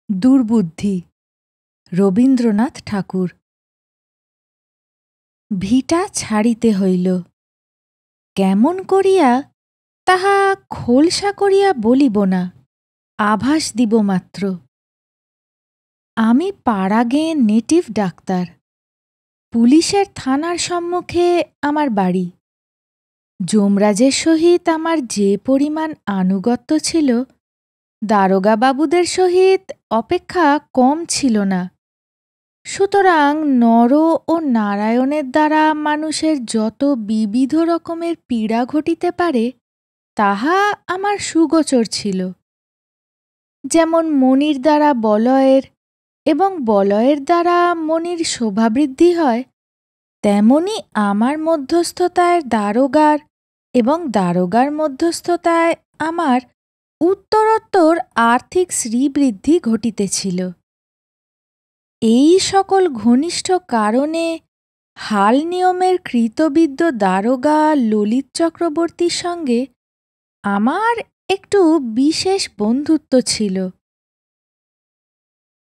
দুর্বুদ্ধি রবীন্দ্রনাথ ঠাকুর। ভিটা ছাড়িতে হইল, কেমন করিয়া তাহা খোলসা করিয়া বলিব না, আভাস দিব মাত্র। আমি পাড়াগে নেটিভ ডাক্তার। পুলিশের থানার সম্মুখে আমার বাড়ি। যমরাজের সহিত আমার যে পরিমাণ আনুগত্য ছিল, দারোগাবাবুদের সহিত অপেক্ষা কম ছিল না। সুতরাং নর ও নারায়ণের দ্বারা মানুষের যত বিবিধ রকমের পীড়া ঘটিতে পারে, তাহা আমার সুগোচর ছিল। যেমন মণির দ্বারা বলয়ের এবং বলয়ের দ্বারা মণির শোভাবৃদ্ধি হয়, তেমনি আমার মধ্যস্থতায় দারোগার এবং দারোগার মধ্যস্থতায় আমার উত্তরোত্তর আর্থিক শ্রীবৃদ্ধি ঘটিতেছিল। এই সকল ঘনিষ্ঠ কারণে হাল নিয়মের কৃতবিদ্য দারোগা ললিত চক্রবর্তীর সঙ্গে আমার একটু বিশেষ বন্ধুত্ব ছিল।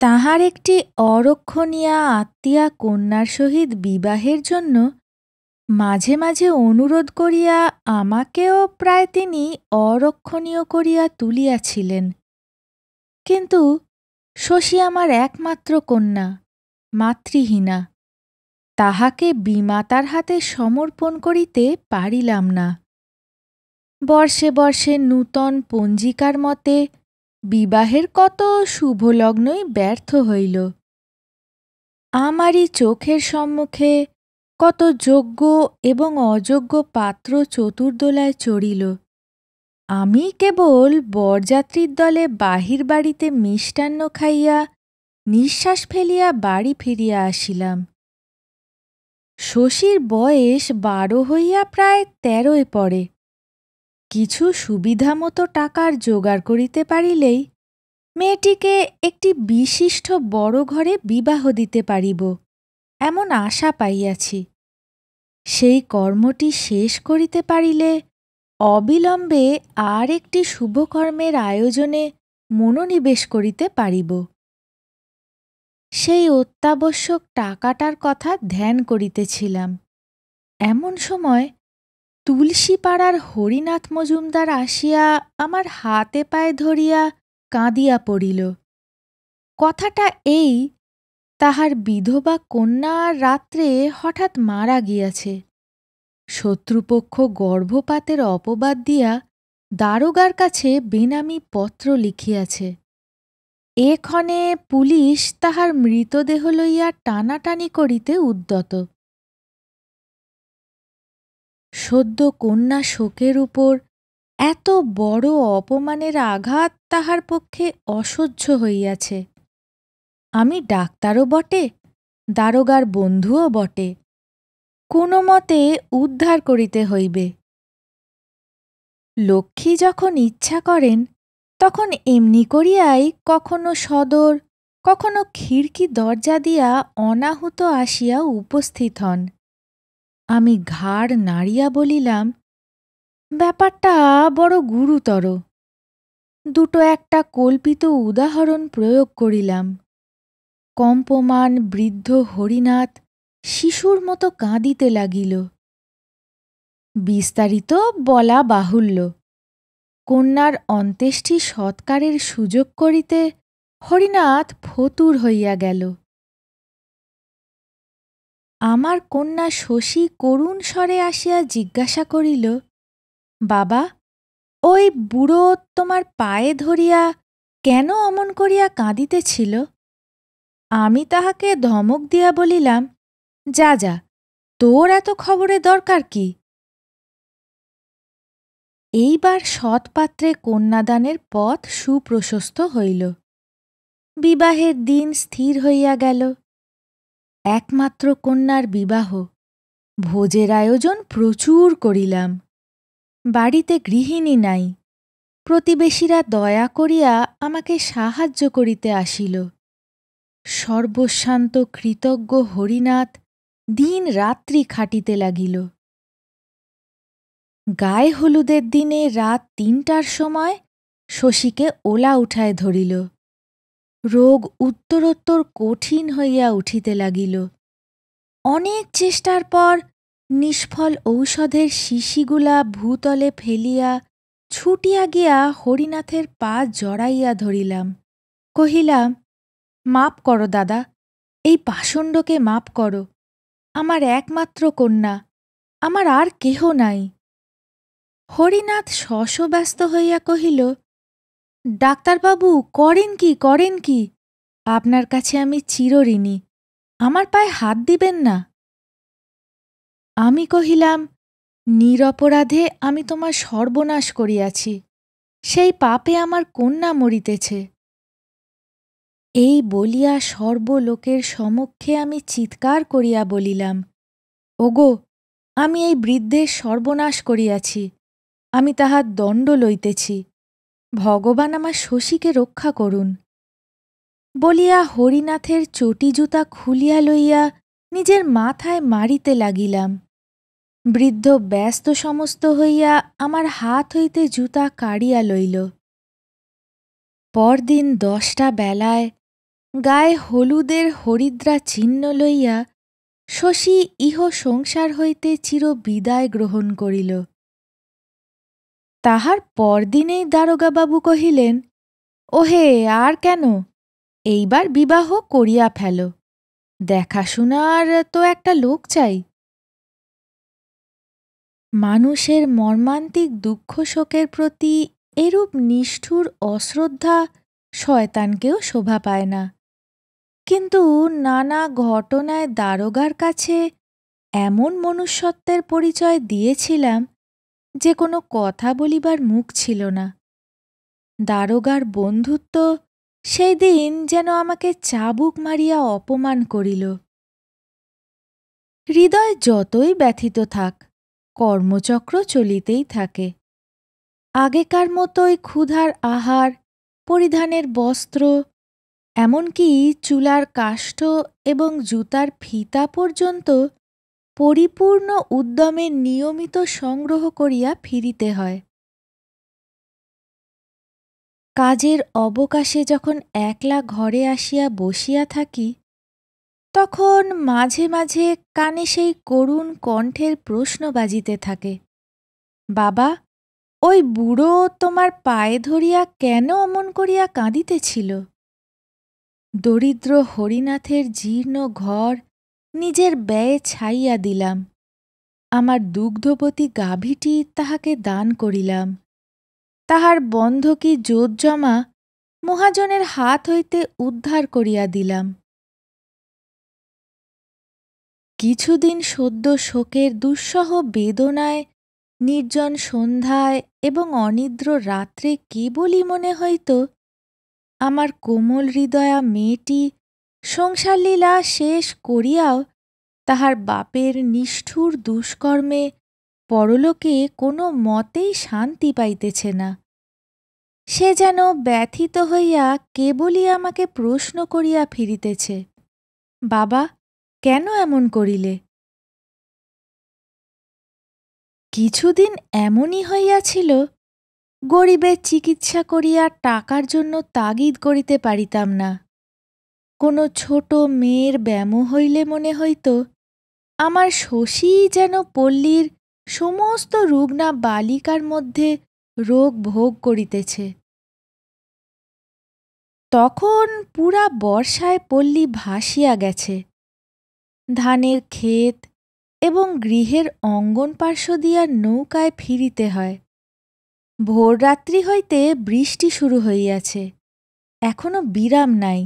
তাহার একটি অরক্ষণীয়া আত্মীয়া কন্যার সহিত বিবাহের জন্য মাঝে মাঝে অনুরোধ করিয়া আমাকেও প্রায় তিনি অরক্ষণীয় করিয়া তুলিয়াছিলেন। কিন্তু শশী আমার একমাত্র কন্যা, মাতৃহীনা, তাহাকে বিমাতার হাতে সমর্পণ করিতে পারিলাম না। বর্ষে বর্ষে নূতন পঞ্জিকার মতে বিবাহের কত শুভলগ্নই ব্যর্থ হইল। আমারই চোখের সম্মুখে কত যোগ্য এবং অযোগ্য পাত্র চতুর্দোলায় চড়িল। আমি কেবল বরযাত্রীর দলে বাহির বাড়িতে মিষ্টান্ন খাইয়া নিঃশ্বাস ফেলিয়া বাড়ি ফিরিয়া আসিলাম। শশীর বয়স 12 হইয়া প্রায় 13 পড়ে। কিছু সুবিধা মতো টাকার জোগাড় করিতে পারিলেই মেয়েটিকে একটি বিশিষ্ট বড় ঘরে বিবাহ দিতে পারিব, এমন আশা পাইয়াছি। সেই কর্মটি শেষ করিতে পারিলে অবিলম্বে আর একটি শুভকর্মের আয়োজনে মনোনিবেশ করিতে পারিব। সেই অত্যাবশ্যক টাকাটার কথা ধ্যান করিতেছিলাম। এমন সময় তুলসীপাড়ার হরিনাথ মজুমদার আসিয়া আমার হাতে পায়ে ধরিয়া কাঁদিয়া পড়িল। কথাটা এই, তাহার বিধবা কন্যা রাত্রে হঠাৎ মারা গিয়াছে। শত্রুপক্ষ গর্ভপাতের অপবাদ দিয়া দারোগার কাছে বেনামি পত্র লিখিয়াছে। এক্ষণে পুলিশ তাহার মৃতদেহ লইয়া টানাটানি করিতে উদ্যত। সদ্য কন্যা শোকের উপর এত বড় অপমানের আঘাত তাহার পক্ষে অসহ্য হইয়াছে। আমি ডাক্তারও বটে, দারোগার বন্ধুও বটে। কোনো মতে উদ্ধার করিতে হইবে। লক্ষ্মী যখন ইচ্ছা করেন, তখন এমনি করিয়াই কখনো সদর, কখনো খিড়কি দরজা দিয়া অনাহুত আসিয়া উপস্থিত হন। আমি ঘাড় নাড়িয়া বলিলাম, ব্যাপারটা বড় গুরুতর। দুটো একটা কল্পিত উদাহরণ প্রয়োগ করিলাম। কম্পমান বৃদ্ধ হরিনাথ শিশুর মতো কাঁদিতে লাগিল। বিস্তারিত বলা বাহুল্য। কন্যার অন্ত্যেষ্টি সৎকারের সুযোগ করিতে হরিনাথ ফতুর হইয়া গেল। আমার কন্যা শশী করুণ স্বরে আসিয়া জিজ্ঞাসা করিল, বাবা, ওই বুড়ো তোমার পায়ে ধরিয়া কেন অমন করিয়া কাঁদিতেছিল? আমি তাহাকে ধমক দিয়া বলিলাম, যা যা, তোর এত খবরে দরকার কি? এইবার সৎপাত্রে কন্যাদানের পথ সুপ্রশস্ত হইল। বিবাহের দিন স্থির হইয়া গেল। একমাত্র কন্যার বিবাহ। ভোজের আয়োজন প্রচুর করিলাম। বাড়িতে গৃহিণী নাই। প্রতিবেশীরা দয়া করিয়া আমাকে সাহায্য করিতে আসিল। সর্বস্বান্ত কৃতজ্ঞ হরিনাথ দিন রাত্রি খাটিতে লাগিল। গায়ে হলুদের দিনে রাত 3টার সময় শশীকে ওলা উঠায় ধরিল। রোগ উত্তরোত্তর কঠিন হইয়া উঠিতে লাগিল। অনেক চেষ্টার পর নিষ্ফল ঔষধের শিশিগুলা ভূতলে ফেলিয়া ছুটিয়া গিয়া হরিনাথের পা জড়াইয়া ধরিলাম। কহিলাম, মাপ করো দাদা, এই পাষণ্ডকে মাপ করো। আমার একমাত্র কন্যা, আমার আর কেহ নাই। হরিনাথ শশব্যস্ত হইয়া কহিল, ডাক্তারবাবু, করেন কি, করেন কি? আপনার কাছে আমি চিরঋণী, আমার পায়ে হাত দিবেন না। আমি কহিলাম, নিরপরাধে আমি তোমার সর্বনাশ করিয়াছি, সেই পাপে আমার কন্যা মরিতেছে। এই বলিয়া সর্বলোকের সমক্ষে আমি চিৎকার করিয়া বলিলাম, ওগো, আমি এই বৃদ্ধের সর্বনাশ করিয়াছি, আমি তাহার দণ্ড লইতেছি, ভগবান আমার শশীকে রক্ষা করুন। বলিয়া হরিনাথের চটিজুতা খুলিয়া লইয়া নিজের মাথায় মারিতে লাগিলাম। বৃদ্ধ ব্যস্ত সমস্ত হইয়া আমার হাত হইতে জুতা কাড়িয়া লইল। পরদিন 10টা বেলায় গায়ে হলুদের হরিদ্রা চিহ্ন লইয়া শশী ইহ সংসার হইতে চির বিদায় গ্রহণ করিল। তাহার পরদিনেই দারোগাবাবু কহিলেন, ওহে, আর কেন, এইবার বিবাহ করিয়া ফেল, দেখাশুনার তো একটা লোক চাই। মানুষের মর্মান্তিক দুঃখ শোকের প্রতি এরূপ নিষ্ঠুর অশ্রদ্ধা শয়তানকেও শোভা পায় না। কিন্তু নানা ঘটনায় দারোগার কাছে এমন মনুষ্যত্বের পরিচয় দিয়েছিলাম যে কোনো কথা বলিবার মুখ ছিল না। দারোগার বন্ধুত্ব সেই দিন যেন আমাকে চাবুক মারিয়া অপমান করিল। হৃদয় যতই ব্যথিত থাক, কর্মচক্র চলিতেই থাকে। আগেকার মতোই ক্ষুধার আহার, পরিধানের বস্ত্র, এমনকি চুলার কাষ্ঠ এবং জুতার ফিতা পর্যন্ত পরিপূর্ণ উদ্যমে নিয়মিত সংগ্রহ করিয়া ফিরিতে হয়। কাজের অবকাশে যখন একলা ঘরে আসিয়া বসিয়া থাকি, তখন মাঝে মাঝে কানে সেই করুণ কণ্ঠের প্রশ্ন বাজিতে থাকে, বাবা, ওই বুড়ো তোমার পায়ে ধরিয়া কেন অমন করিয়া কাঁদিতেছিল? দরিদ্র হরিনাথের জীর্ণ ঘর নিজের ব্যয়ে ছাইয়া দিলাম, আমার দুগ্ধবতী গাভীটি তাহাকে দান করিলাম, তাহার বন্ধকি জোতজমা মহাজনের হাত হইতে উদ্ধার করিয়া দিলাম। কিছুদিন সদ্য শোকের দুঃসহ বেদনায় নির্জন সন্ধ্যায় এবং অনিদ্র রাত্রে কেবলই মনে হইত, আমার কোমল হৃদয়া মেয়েটি সংসারলীলা শেষ করিয়াও তাহার বাপের নিষ্ঠুর দুষ্কর্মে পরলোকে কোনো মতেই শান্তি পাইতেছে না। সে যেন ব্যথিত হইয়া কেবলই আমাকে প্রশ্ন করিয়া ফিরিতেছে, বাবা, কেন এমন করিলে? কিছুদিন এমনই হইয়াছিল, গরিবের চিকিৎসা করিয়া টাকার জন্য তাগিদ করিতে পারিতাম না। কোনো ছোট মেয়ের ব্যামো হইলে মনে হইত, আমার শশীই যেন পল্লীর সমস্ত রুগ্না বালিকার মধ্যে রোগ ভোগ করিতেছে। তখন পুরা বর্ষায় পল্লী ভাসিয়া গেছে। ধানের ক্ষেত এবং গৃহের অঙ্গন পার্শ্ব দিয়া নৌকায় ফিরিতে হয়। ভোররাত্রি হইতে বৃষ্টি শুরু হইয়াছে, এখনো বিরাম নাই।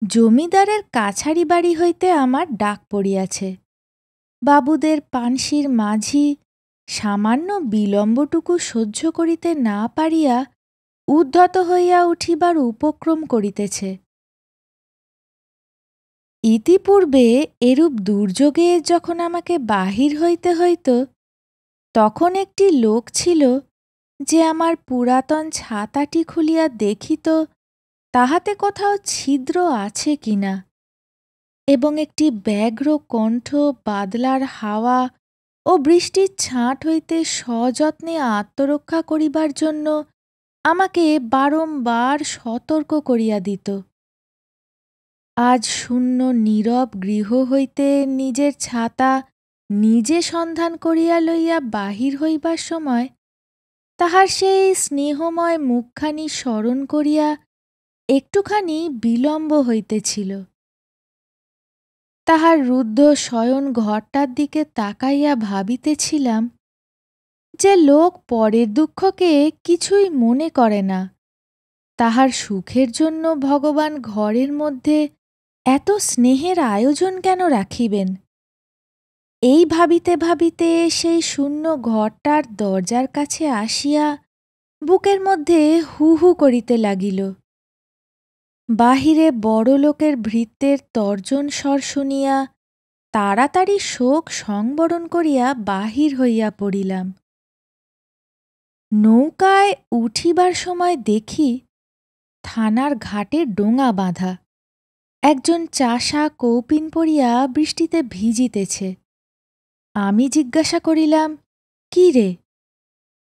জমিদারের কাছারি বাড়ি হইতে আমার ডাক পড়িয়াছে। বাবুদের পানসির মাঝি সামান্য বিলম্বটুকু সহ্য করিতে না পারিয়া উদ্ধত হইয়া উঠিবার উপক্রম করিতেছে। ইতিপূর্বে এরূপ দুর্যোগে যখন আমাকে বাহির হইতে হইত, তখন একটি লোক ছিল যে আমার পুরাতন ছাতাটি খুলিয়া দেখিত তাহাতে কোথাও ছিদ্র আছে কিনা, এবং একটি ব্যগ্র কণ্ঠ বাদলার হাওয়া ও বৃষ্টির ছাঁট হইতে সযত্নে আত্মরক্ষা করিবার জন্য আমাকে বারংবার সতর্ক করিয়া দিত। আজ শূন্য নীরব গৃহ হইতে নিজের ছাতা নিজে সন্ধান করিয়া লইয়া বাহির হইবার সময় তাহার সেই স্নেহময় মুখখানি স্মরণ করিয়া একটুখানি বিলম্ব হইতেছিল। তাহার রুদ্ধ শয়ন ঘরটার দিকে তাকাইয়া ভাবিতেছিলাম যে লোক পরের দুঃখকে কিছুই মনে করে না, তাহার সুখের জন্য ভগবান ঘরের মধ্যে এত স্নেহের আয়োজন কেন রাখিবেন? এই ভাবিতে ভাবিতে সেই শূন্য ঘরটার দরজার কাছে আসিয়া বুকের মধ্যে হু হু করিতে লাগিল। বাহিরে বড়লোকের ভৃত্যের তর্জন স্বর শুনিয়া তাড়াতাড়ি শোক সংবরণ করিয়া বাহির হইয়া পড়িলাম। নৌকায় উঠিবার সময় দেখি থানার ঘাটে ডোঙা বাঁধা। একজন চাষা কৌপিন পরিয়া বৃষ্টিতে ভিজিতেছে। আমি জিজ্ঞাসা করিলাম, কি রে?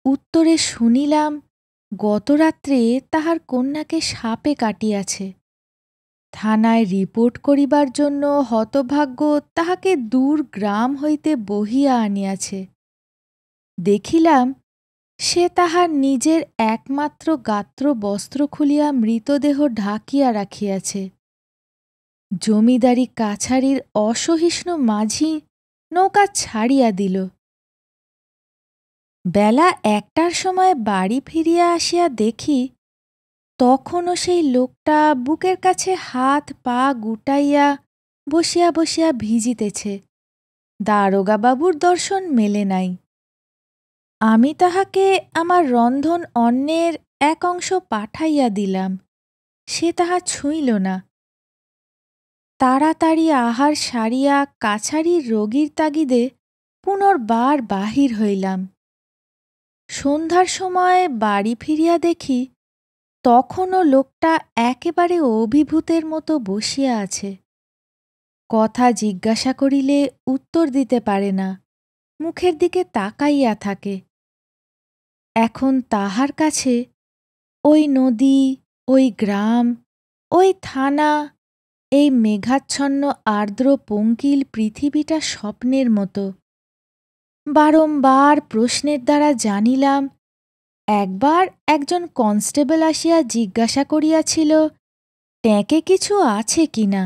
উত্তরে শুনিলাম গতরাত্রে তাহার কন্যাকে সাপে কাটিয়াছে। থানায় রিপোর্ট করিবার জন্য হতভাগ্য তাহাকে দূর গ্রাম হইতে বহিয়া আনিয়াছে। দেখিলাম সে তাহার নিজের একমাত্র গাত্র বস্ত্র খুলিয়া মৃতদেহ ঢাকিয়া রাখিয়াছে। জমিদারি কাছারির অসহিষ্ণু মাঝি নৌকা ছাড়িয়া দিল। বেলা ১টার সময় বাড়ি ফিরিয়া আসিয়া দেখি তখনও সেই লোকটা বুকের কাছে হাত পা গুটাইয়া বসিয়া বসিয়া ভিজিতেছে। দারোগাবাবুর দর্শন মেলে নাই। আমি তাহাকে আমার রন্ধন অন্নের এক অংশ পাঠাইয়া দিলাম, সে তাহা ছুঁইল না। তাড়াতাড়ি আহার সারিয়া কাছারির রোগীর তাগিদে পুনর্বার বাহির হইলাম। সন্ধ্যার সময় বাড়ি ফিরিয়া দেখি তখনও লোকটা একেবারে অভিভূতের মতো বসিয়া আছে। কথা জিজ্ঞাসা করিলে উত্তর দিতে পারে না, মুখের দিকে তাকাইয়া থাকে। এখন তাহার কাছে ওই নদী, ওই গ্রাম, ওই থানা, এই মেঘাচ্ছন্ন আর্দ্র পঙ্কিল পৃথিবীটা স্বপ্নের মতো। বারংবার প্রশ্নের দ্বারা জানিলাম, একবার একজন কনস্টেবল আসিয়া জিজ্ঞাসা করিয়াছিল ট্যাঁকে কিছু আছে কিনা।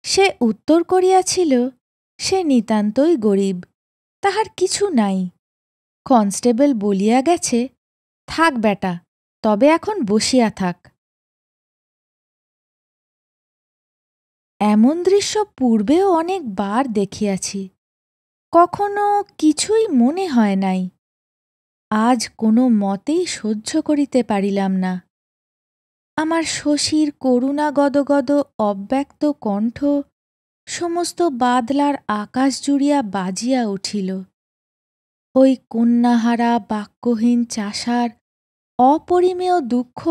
সে উত্তর করিয়াছিল সে নিতান্তই গরিব, তাহার কিছু নাই। কনস্টেবল বলিয়া গেছে, থাক বেটা, তবে এখন বসিয়া থাক। এমন দৃশ্য পূর্বেও অনেকবার দেখিয়াছি, কখনো কিছুই মনে হয় নাই। আজ কোনো মতেই সহ্য করিতে পারিলাম না। আমার শশীর করুণা গদগদ অব্যক্ত কণ্ঠ সমস্ত বাদলার আকাশ জুড়িয়া বাজিয়া উঠিল। ওই কন্যাহারা বাক্যহীন চাষার অপরিমেয় দুঃখ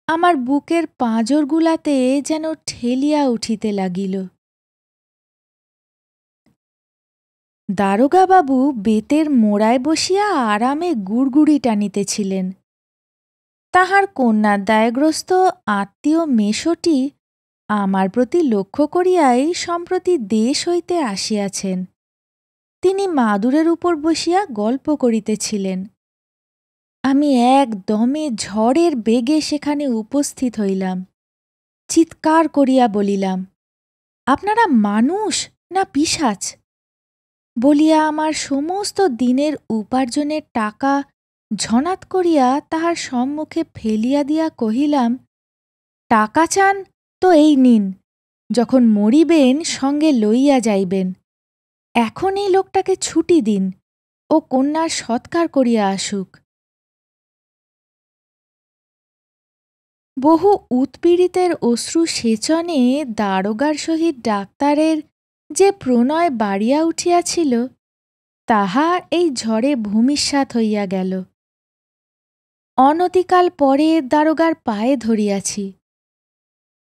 আমার বুকের পাঁজরগুলাতে যেন ঠেলিয়া উঠিতে লাগিল। দারোগাবাবু বেতের মোড়ায় বসিয়া আরামে গুড়গুড়ি টানিতেছিলেন। তাহার কন্যাদায়গ্রস্ত আত্মীয় মেষটি আমার প্রতি লক্ষ্য করিয়াই সম্প্রতি দেশ হইতে আসিয়াছেন। তিনি মাদুরের উপর বসিয়া গল্প করিতেছিলেন। আমি একদমে ঝড়ের বেগে সেখানে উপস্থিত হইলাম। চিৎকার করিয়া বলিলাম, আপনারা মানুষ না পিশাচ? বলিয়া আমার সমস্ত দিনের উপার্জনের টাকা ঝনাৎ করিয়া তাহার সম্মুখে ফেলিয়া দিয়া কহিলাম, টাকা চান তো এই নিন, যখন মরিবেন সঙ্গে লইয়া যাইবেন। এখন এই লোকটাকে ছুটি দিন, ও কন্যার সৎকার করিয়া আসুক। বহু উৎপীড়িতের অশ্রু সেচনে দারোগার সহিত ডাক্তারের যে প্রণয় বাড়িয়া উঠিয়াছিল, তাহা এই ঝড়ে ভূমিসাৎ হইয়া গেল। অনতিকাল পরে দারোগার পায়ে ধরিয়াছি।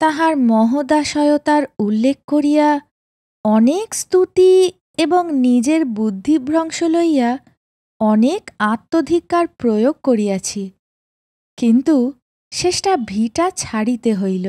তাহার মহোদাশয়তার উল্লেখ করিয়া অনেক স্তুতি এবং নিজের বুদ্ধিভ্রংশ লইয়া অনেক আত্মধিক্কার প্রয়োগ করিয়াছি। কিন্তু শেষটা ভিটা ছাড়িতে হইল।